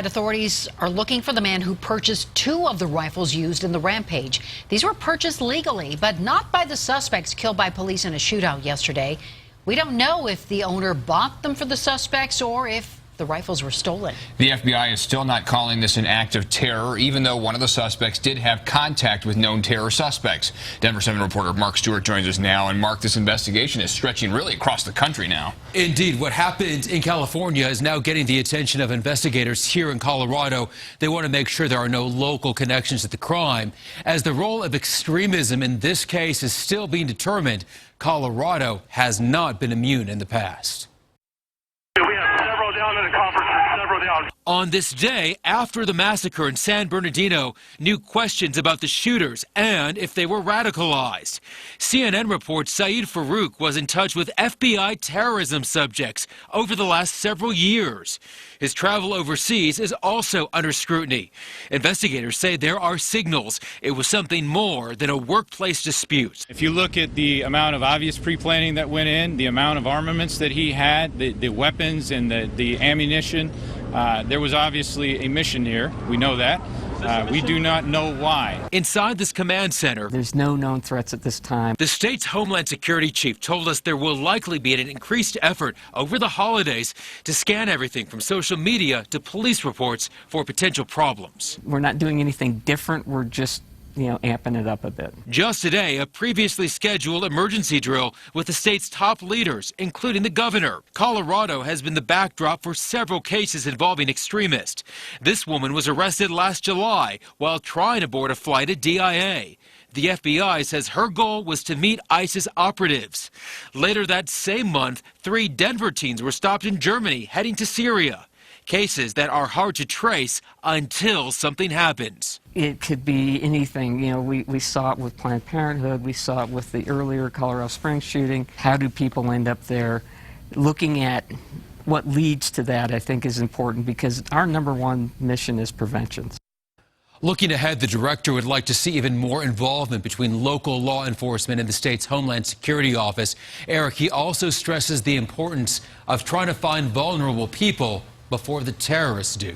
Authorities are looking for the man who purchased 2 of the rifles used in the rampage. These were purchased legally, but not by the suspects killed by police in a shootout yesterday. We don't know if the owner bought them for the suspects or if the rifles were stolen. The FBI is still not calling this an act of terror, even though one of the suspects did have contact with known terror suspects. Denver 7 reporter Marc Stewart joins us now. And Marc, this investigation is stretching really across the country now. Indeed. What happened in California is now getting the attention of investigators here in Colorado. They want to make sure there are no local connections to the crime. As the role of extremism in this case is still being determined, Colorado has not been immune in the past. On this day, after the massacre in San Bernardino, new questions about the shooters and if they were radicalized. CNN reports Saeed Farouk was in touch with FBI terrorism subjects over the last several years. His travel overseas is also under scrutiny. Investigators say there are signals it was something more than a workplace dispute. If you look at the amount of obvious pre-planning that went in, the amount of armaments that he had, the weapons and the ammunition, there was obviously a mission here. We know that. We do not know why. Inside this command center, there's no known threats at this time. The state's Homeland Security chief told us there will likely be an increased effort over the holidays to scan everything from social media to police reports for potential problems. We're not doing anything different. We're just amping it up a bit. Just today, a previously scheduled emergency drill with the state's top leaders, including the governor. Colorado has been the backdrop for several cases involving extremists. This woman was arrested last July while trying to board a flight at DIA. The FBI says her goal was to meet ISIS operatives. Later that same month, 3 Denver teens were stopped in Germany heading to Syria. Cases that are hard to trace until something happens. It could be anything. We saw it with Planned Parenthood. We saw it with the earlier Colorado Springs shooting. How do people end up there? Looking at what leads to that, I think, is important because our #1 mission is prevention. Looking ahead, the director would like to see even more involvement between local law enforcement and the state's Homeland Security Office. Eric, he also stresses the importance of trying to find vulnerable people before the terrorists do.